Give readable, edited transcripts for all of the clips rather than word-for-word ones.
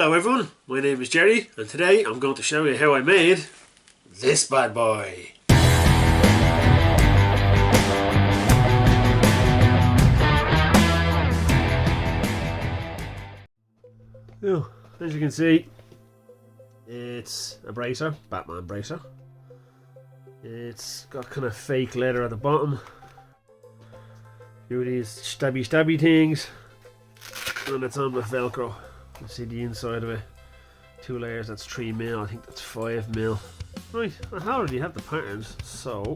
Hello everyone, my name is Jerry and today I'm going to show you how I made this bad boy. Oh, as you can see, it's a bracer, Batman bracer. It's got kind of fake leather at the bottom. Do these stabby things, and it's on with Velcro. You can see the inside of it. 2 layers, that's 3mm, I think that's 5mm. Right, I already have the patterns, so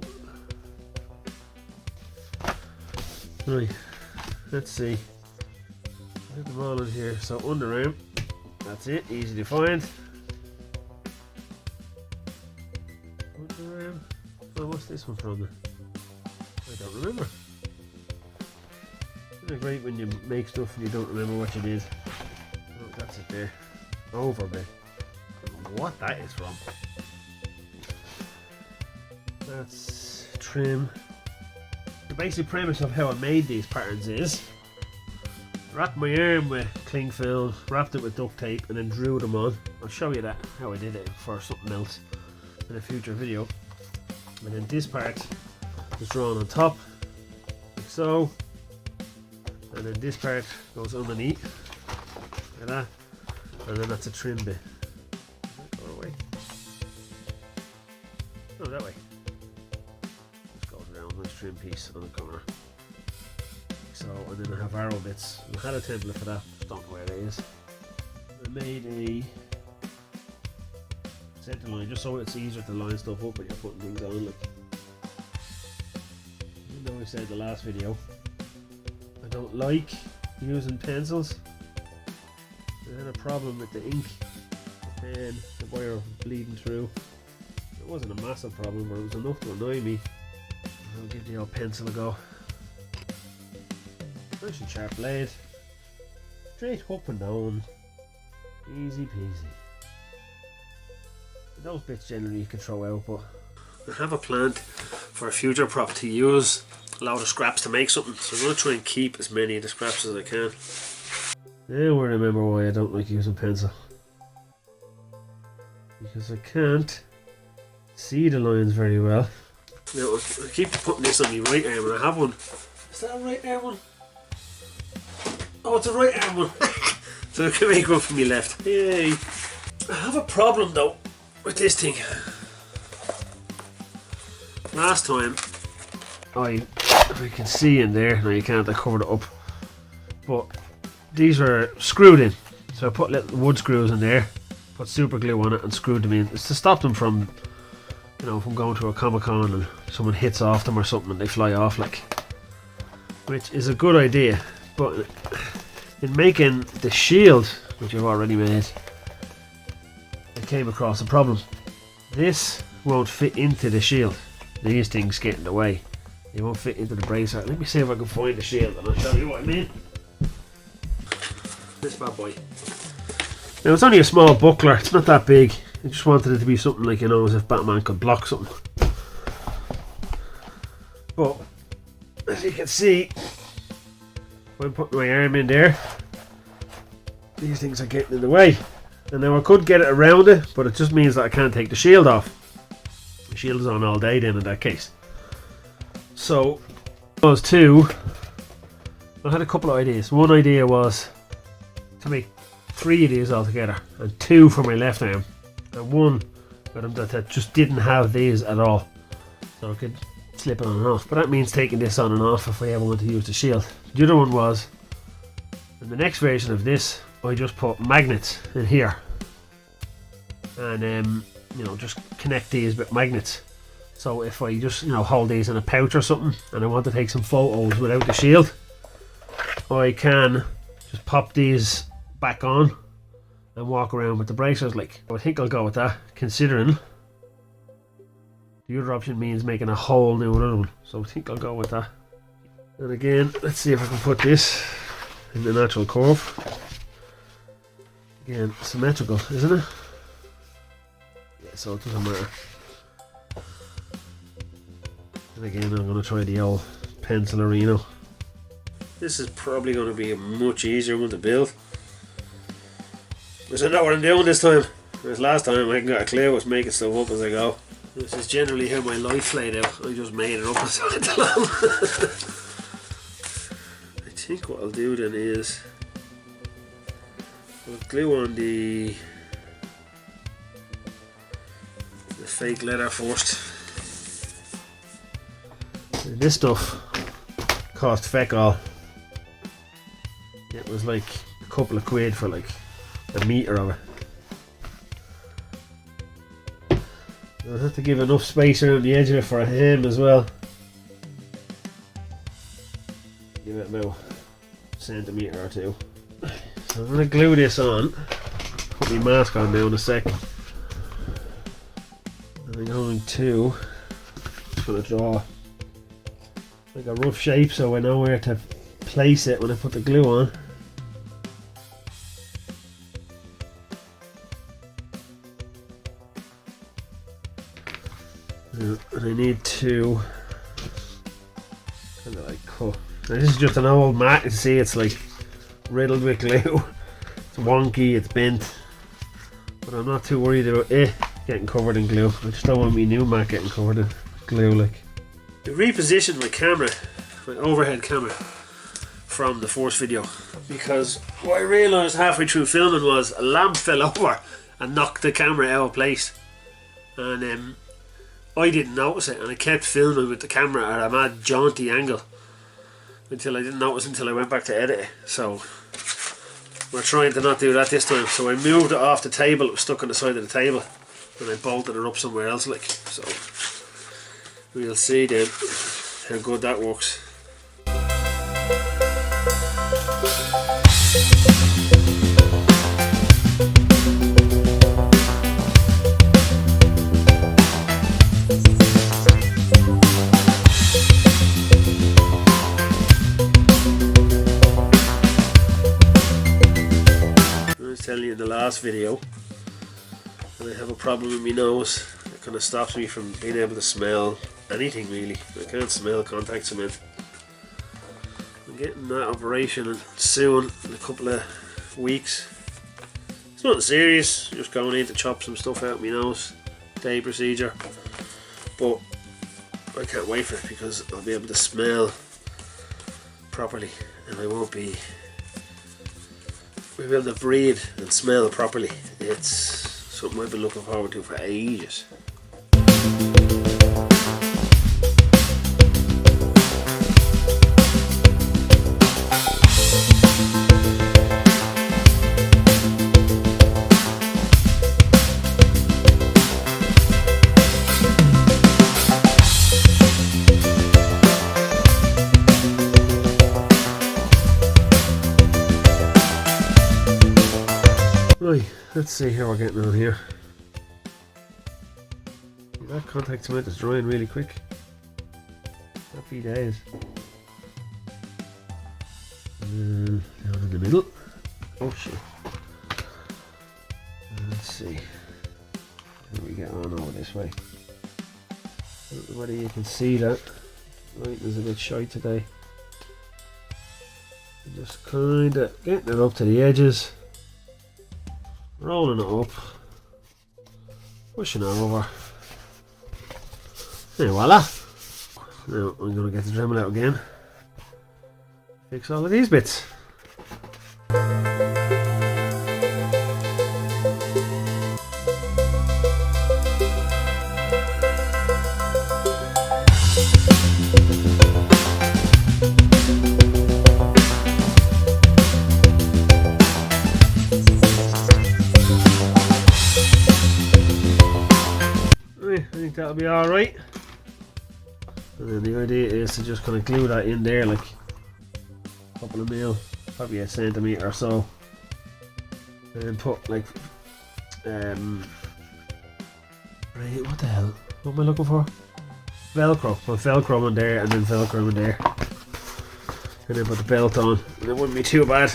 right, let's see. Put them all in here. So underarm, that's it, easy to find. Underarm. Oh, what's this one from? I don't remember. Isn't it great when you make stuff and you don't remember what you did? Oh, that's it there. Over me. I don't know what that is from. That's trim. The basic premise of how I made these patterns is wrapped my arm with cling film, wrapped it with duct tape, and then drew them on. I'll show you that how I did it for something else in a future video. And then this part is drawn on top, like so. And then this part goes underneath, like that. And then that's a trim bit. Go away. No, that way. Just goes around this trim piece on the corner. So, and then I have arrow bits. I had a template for that, just don't know where it is. I made a center line just so it's easier to line stuff up when you're putting things on. Like, you know, I said in the last video, I don't like using pencils. I had a problem with the ink, the pen, the wire bleeding through. It wasn't a massive problem, but it was enough to annoy me. I'll give the old pencil a go. Nice and sharp blade. Straight up and down. Easy peasy. Those bits generally you can throw out, but I have a plan for a future prop to use a lot of scraps to make something, so I'm going to try and keep as many of the scraps as I can. Now I remember why I don't like using pencil. Because I can't see the lines very well. Now I keep putting this on my right arm and I have one. Is that a right arm one? Oh, it's a right arm one. So I can make one for me left. Yay. I have a problem though with this thing. Last time, if you can see in there, no you can't, I covered it up. But these were screwed in. So I put little wood screws in there, put super glue on it and screwed them in. It's to stop them from, you know, from going to a Comic-Con and someone hits off them or something and they fly off, like. Which is a good idea. But in making the shield, which I've already made, I came across a problem. This won't fit into the shield. These things get in the way. They won't fit into the bracer. Let me see if I can find the shield and I'll show you what I mean. This bad boy. Now it's only a small buckler, it's not that big. I just wanted it to be something like, you know, as if Batman could block something. But as you can see, when putting my arm in there, these things are getting in the way. And now I could get it around it, but it just means that I can't take the shield off. The shield is on all day then in that case. So those two, I had a couple of ideas. One idea was to make 3 of these all together, and 2 for my left arm, and one that just didn't have these at all, so I could slip it on and off. But that means taking this on and off if I ever want to use the shield. The other one was, in the next version of this, I just put magnets in here, and you know, just connect these with magnets. So if I just, you know, hold these in a pouch or something, and I want to take some photos without the shield, I can just pop these back on and walk around with the bracers. Like, I think I'll go with that, considering the other option means making a whole new one. So I think I'll go with that. And again, let's see if I can put this in the natural curve. Again, symmetrical, isn't it? Yeah, so it doesn't matter. And again, I'm going to try the old Pencil-Arino. This is probably going to be a much easier one to build. Because I know what I'm doing this time. Whereas last time I hadn't got a clue, I was making stuff up as I go. This is generally how my life's laid out. I just made it up as I went along. I think what I'll do then is I'll glue on the fake leather first. And this stuff cost feck all. It was like a couple of quid for like a metre of it. I'll have to give enough space around the edge of it for a hem as well. Give it about a centimetre or two. So I'm going to glue this on. Put my mask on now in a sec. And I'm going to draw like a rough shape so I know where to place it when I put the glue on. And I need to kind of like cut. Now this is just an old mat. You see, it's like riddled with glue. It's wonky, it's bent, but I'm not too worried about it getting covered in glue. I just don't want my new mat getting covered in glue. Like, I repositioned my camera, my overhead camera, from the first video because what I realised halfway through filming was a lamp fell over and knocked the camera out of place, and I didn't notice it, and I kept filming with the camera at a mad jaunty angle until I didn't notice until I went back to edit it. So we're trying to not do that this time. So I moved it off the table. It was stuck on the side of the table, and I bolted it up somewhere else. Like, so we'll see then how good that works. Telling you in the last video that I have a problem with my nose. It kind of stops me from being able to smell anything really. I can't smell contact cement. I'm getting that operation soon, in a couple of weeks. It's nothing serious, just going in to chop some stuff out of my nose. Day procedure. But I can't wait for it because I'll be able to smell properly and I won't be able to breathe and smell properly. It's something I've been looking forward to for ages. Right, let's see how we're getting on here. That contact cement is drying really quick. Happy days. Down in the middle. Oh shit. Let's see how we get on over this way. I don't know whether you can see that. Light is a bit shy today. Just kind of getting it up to the edges. Rolling it up, pushing it over, and voila! Now I'm going to get the Dremel out again, fix all of these bits. I think that'll be alright. And then the idea is to just kind of glue that in there, like a couple of mil, probably a centimetre or so, and then put like right, what the hell? What am I looking for? Velcro. Put Velcro in there and then Velcro in there, and then put the belt on. And it wouldn't be too bad.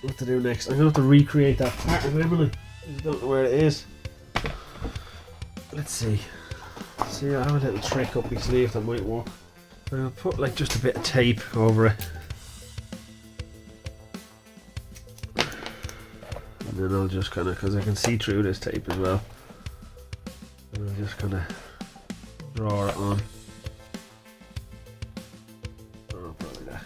What to do next? I'm gonna have to recreate that pattern, Emily. I just don't know where it is. Let's see. See, I have a little trick up my sleeve that might work. I'll put like just a bit of tape over it. And and then I'll just kind of, because I can see through this tape as well, and I'll just kind of draw it on. Oh, probably that.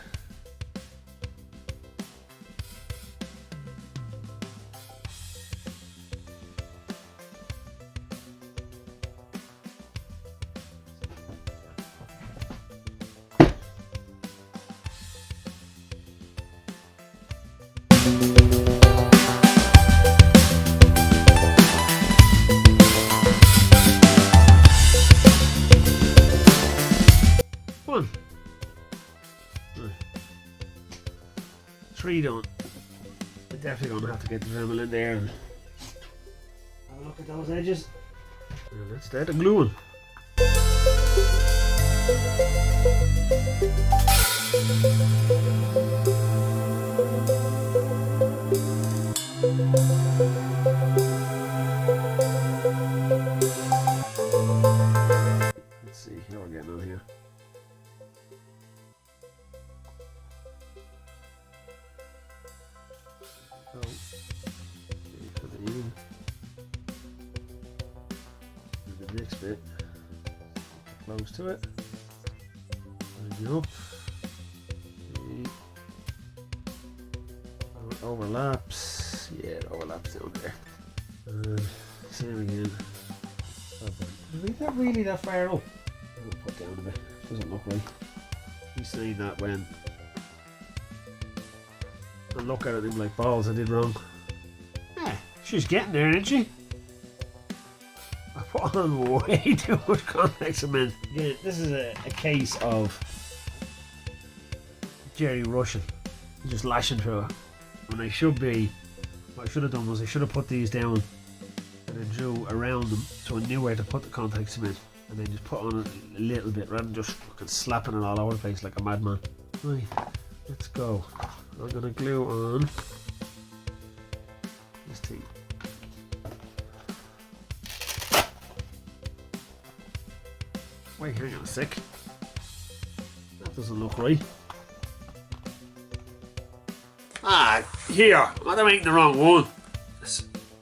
One. Right. 3 done. We're definitely going to have to get the Dremel in there and have a look at those edges. And that's there, the gluing. Let's see how we're getting on here. Oh, the next bit close to it. Line up. See. Overlaps. Yeah, it overlaps down there. And same again. Is that really that far up? I'm gonna put down a bit. Doesn't look right. He's saying that when I look at him like balls, I did wrong. Yeah, she's getting there, isn't she? I put on way too much contact cement. Again, this is a case of Jerry rushing, just lashing through it. When I should be, what I should have done was I should have put these down and then drew around them so I knew where to put the contact cement, and then just put on a little bit rather than just fucking slapping it all over the place like a madman. Right, let's go. I'm gonna glue on this thing. Wait, hang on a sec. That doesn't look right. Ah, here! I'm making the wrong one.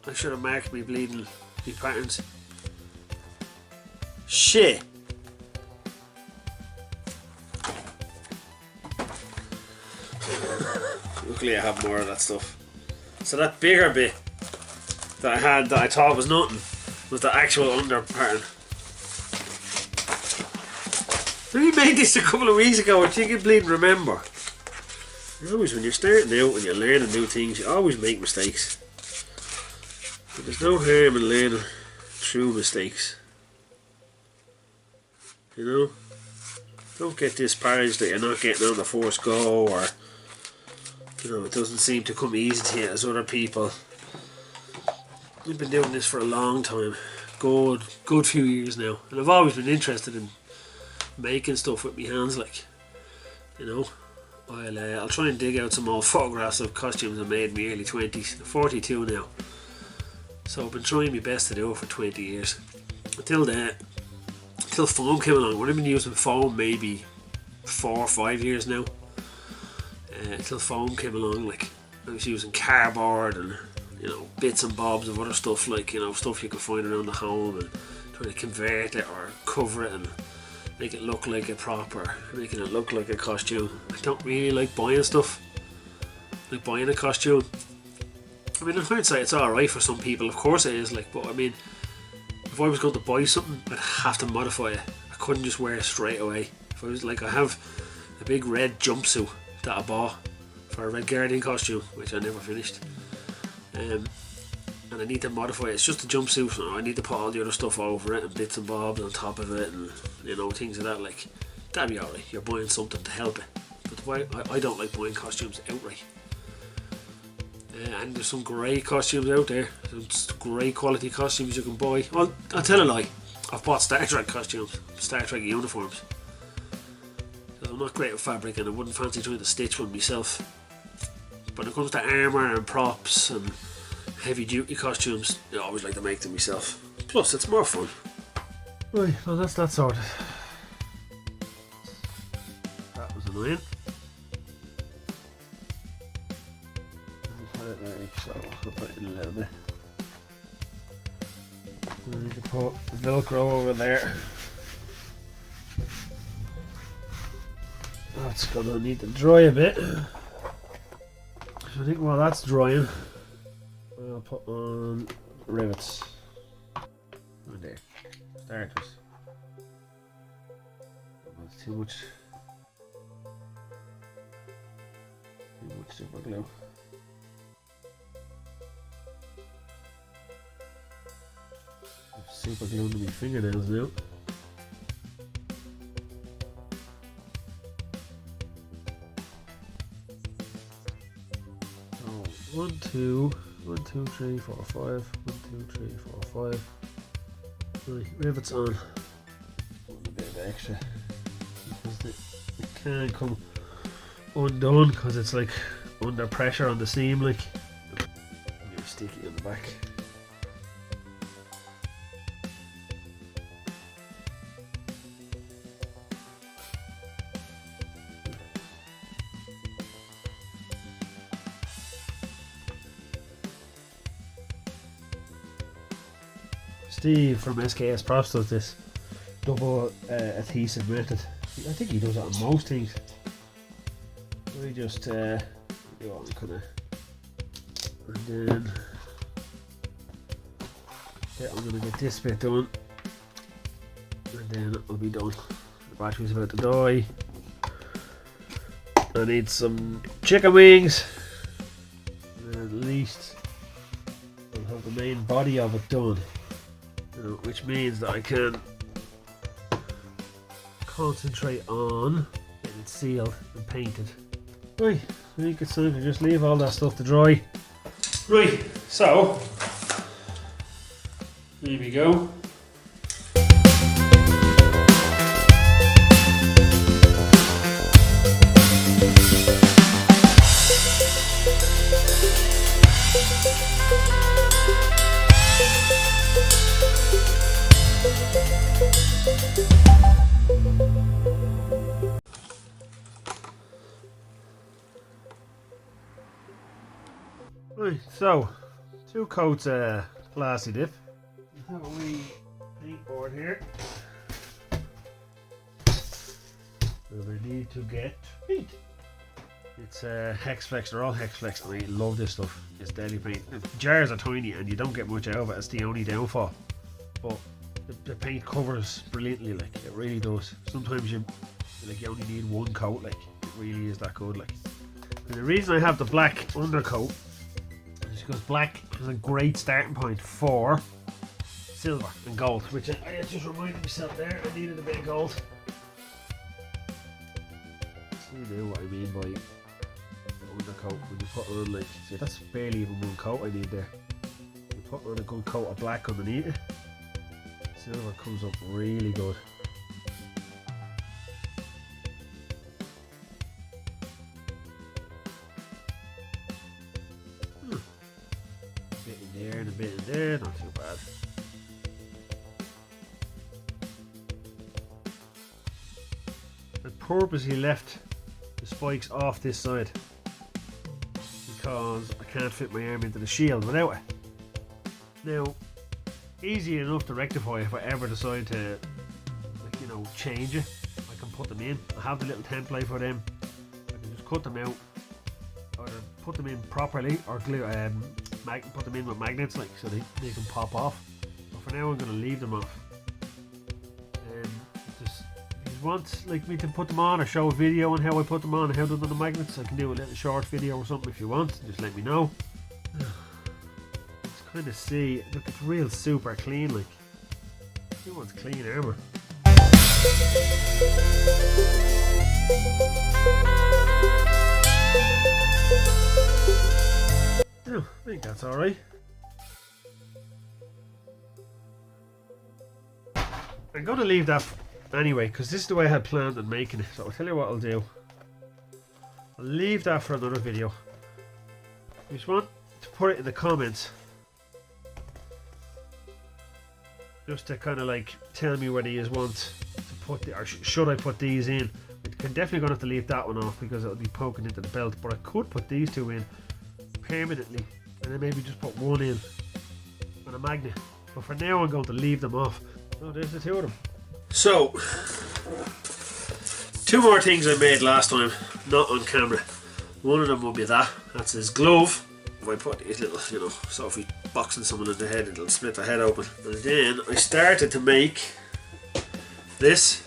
I should have marked me bleeding the patterns. Shit! Luckily I have more of that stuff. So that bigger bit that I had that I thought was nothing was the actual under pattern. We made this a couple of weeks ago, and you can bleed remember. Always when you're starting out and you're learning new things, you always make mistakes. But there's no harm in learning through mistakes. You know? Don't get disparaged that you're not getting on the first go, or you know, it doesn't seem to come easy to you as other people. We've been doing this for a long time. Good few years now. And I've always been interested in making stuff with my hands, like, you know. I'll try and dig out some old photographs of costumes I made in my early 20s. I'm 42 now. So I've been trying my best to do it for 20 years. Until foam came along. I've been using foam maybe 4 or 5 years now. Until foam came along, like I was using cardboard and, you know, bits and bobs of other stuff, like, you know, stuff you could find around the home, and trying to convert it or cover it and make it look like a prop, or making it look like a costume. I don't really like buying stuff, like buying a costume. I mean, in hindsight it's alright for some people, of course it is, like, but I mean, if I was going to buy something, I'd have to modify it. I couldn't just wear it straight away. If I was, like, I have a big red jumpsuit that I bought for a red Guardian costume, which I never finished, and I need to modify it. It's just a jumpsuit, so I need to put all the other stuff over it and bits and bobs on top of it, and, you know, things like that. Like, that'd be alright, you're buying something to help it. But I don't like buying costumes outright. And there's some great costumes out there, some great quality costumes you can buy. Well, I'll tell a lie, I've bought Star Trek costumes, Star Trek uniforms. I'm not great with fabric, and I wouldn't fancy trying to stitch one myself. But when it comes to armour and props and heavy duty costumes, I always like to make them myself. Plus, it's more fun. Right, well, that's that sorted. That was annoying. Put it there, so I'll put it in a little around it. I need to put Velcro over there. That's gonna need to dry a bit. So I think while that's drying, I'll put on rivets. Right there. Starters. That's too much super glue. I'm super gluing to my fingernails now. So 1, 2, 3, 4, 5. 1, 2, 3, 4, 5. Right, rivets on. A bit of extra because it can come undone because it's like under pressure on the seam, like. You're sticky on the back. Steve from SKS Props does this double adhesive method. I think he does it on most things. We just and then I'm gonna get this bit done, and then I'll be done. The battery's about to die. I need some chicken wings, and then at least I'll have the main body of it done. Which means that I can concentrate on getting it sealed and painted. Right, I think it's time to just leave all that stuff to dry. Right, so here we go. Right, so 2 coats of Plasti Dip. We have a wee paint board here. And we need to get paint. It's Hexflex, they're all Hexflex, and I love this stuff. It's deadly paint. Jars are tiny and you don't get much out of it, it's the only downfall. But the paint covers brilliantly, like, it really does. Sometimes you only need 1 coat, like, it really is that good, like. And the reason I have the black undercoat is because black is a great starting point for silver and gold, which I just reminded myself there, I needed a bit of gold. So you know what I mean by the undercoat. When you put on, like, see, that's barely even 1 coat I need there. You put on a good coat of black underneath it, silver comes up really good. Bit in there and a bit in there, not too bad. I purposely left the spikes off this side because I can't fit my arm into the shield without it. Now, easy enough to rectify if I ever decide to, like, you know, change it. I can put them in. I have the little template for them. I can just cut them out, or put them in properly, or glue, put them in with magnets, like, so they can pop off. But for now, I'm going to leave them off. Just, if you want, like, me to put them on or show a video on how I put them on and how they're on the magnets, I can do a little short video or something if you want. Just let me know. Kind of see, look, it's real super clean, like, who wants clean armour? Oh, I think that's alright. I'm going to leave that anyway, because this is the way I had planned on making it, so I'll tell you what I'll do. I'll leave that for another video. If you just want to put it in the comments, just to kind of like tell me whether you want to put or should I put these in. I'm definitely going to have to leave that one off because it'll be poking into the belt, but I could put these 2 in permanently and then maybe just put one in on a magnet. But for now I'm going to leave them off. Oh, there's the two of them. So, 2 more things I made last time, not on camera. One of them will be that's his glove. If I put these little, so if we boxing someone in the head, it'll split the head open. And then I started to make this,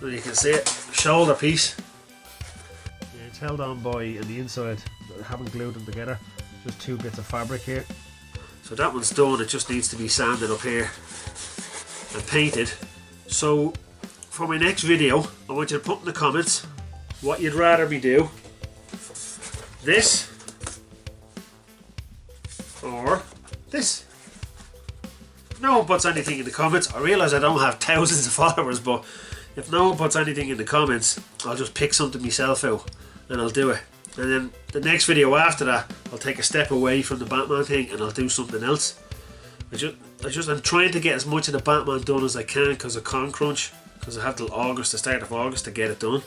and you can see it, shoulder piece. Yeah, it's held on by on the inside. I haven't glued them together. Just 2 bits of fabric here. So that one's done. It just needs to be sanded up here and painted. So for my next video, I want you to put in the comments what you'd rather me do. This or this. If no one puts anything in the comments, I realise I don't have thousands of followers, but if no one puts anything in the comments, I'll just pick something myself out and I'll do it. And then the next video after that, I'll take a step away from the Batman thing and I'll do something else. I'm trying to get as much of the Batman done as I can because of con crunch, because I have till August, the start of August, to get it done.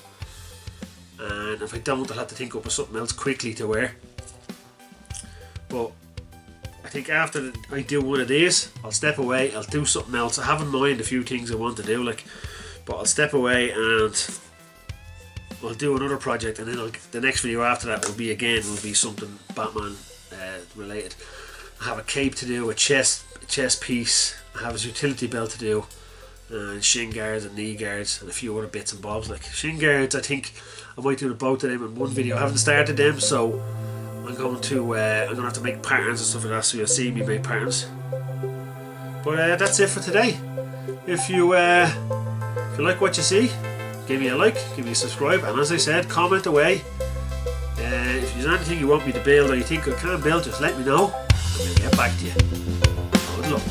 And if I don't, I'll have to think up of something else quickly to wear. But I think after I do one of these, I'll step away, I'll do something else. I have in mind a few things I want to do, but I'll step away and I'll do another project, and then the next video after that will be something Batman related. I have a cape to do, a chest piece, I have a utility belt to do, and shin guards and knee guards and a few other bits and bobs. Like shin guards, I think I might do the both of them in one video. I haven't started them, so I'm going to have to make patterns and stuff like that, so you'll see me make patterns. But that's it for today. If you like what you see, give me a like, give me a subscribe, and as I said, comment away. If there's anything you want me to build or you think I can build, just let me know and we'll get back to you. Good luck.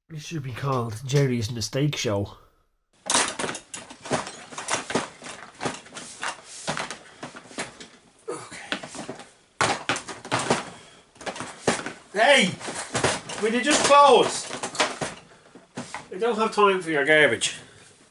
This should be called Gerry's Mistake Show. Hey! Will you just close? I don't have time for your garbage.